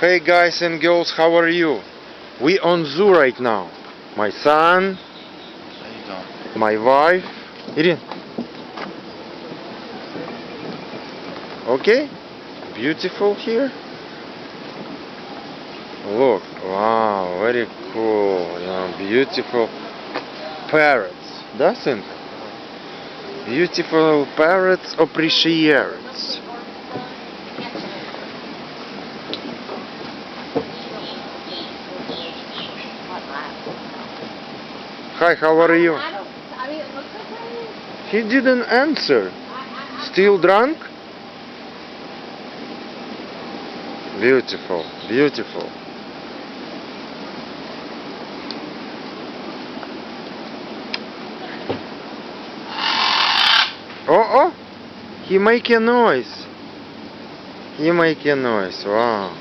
Hey guys and girls, how are you? We on zoo right now. My son, my wife. Irene. Okay? Beautiful here. Look, wow, very cool. Yeah, beautiful parrots, doesn't it? Beautiful parrots appreciates. Hi, how are you? He didn't answer. Still drunk? Beautiful, beautiful. Oh, he make a noise. He make a noise. Wow.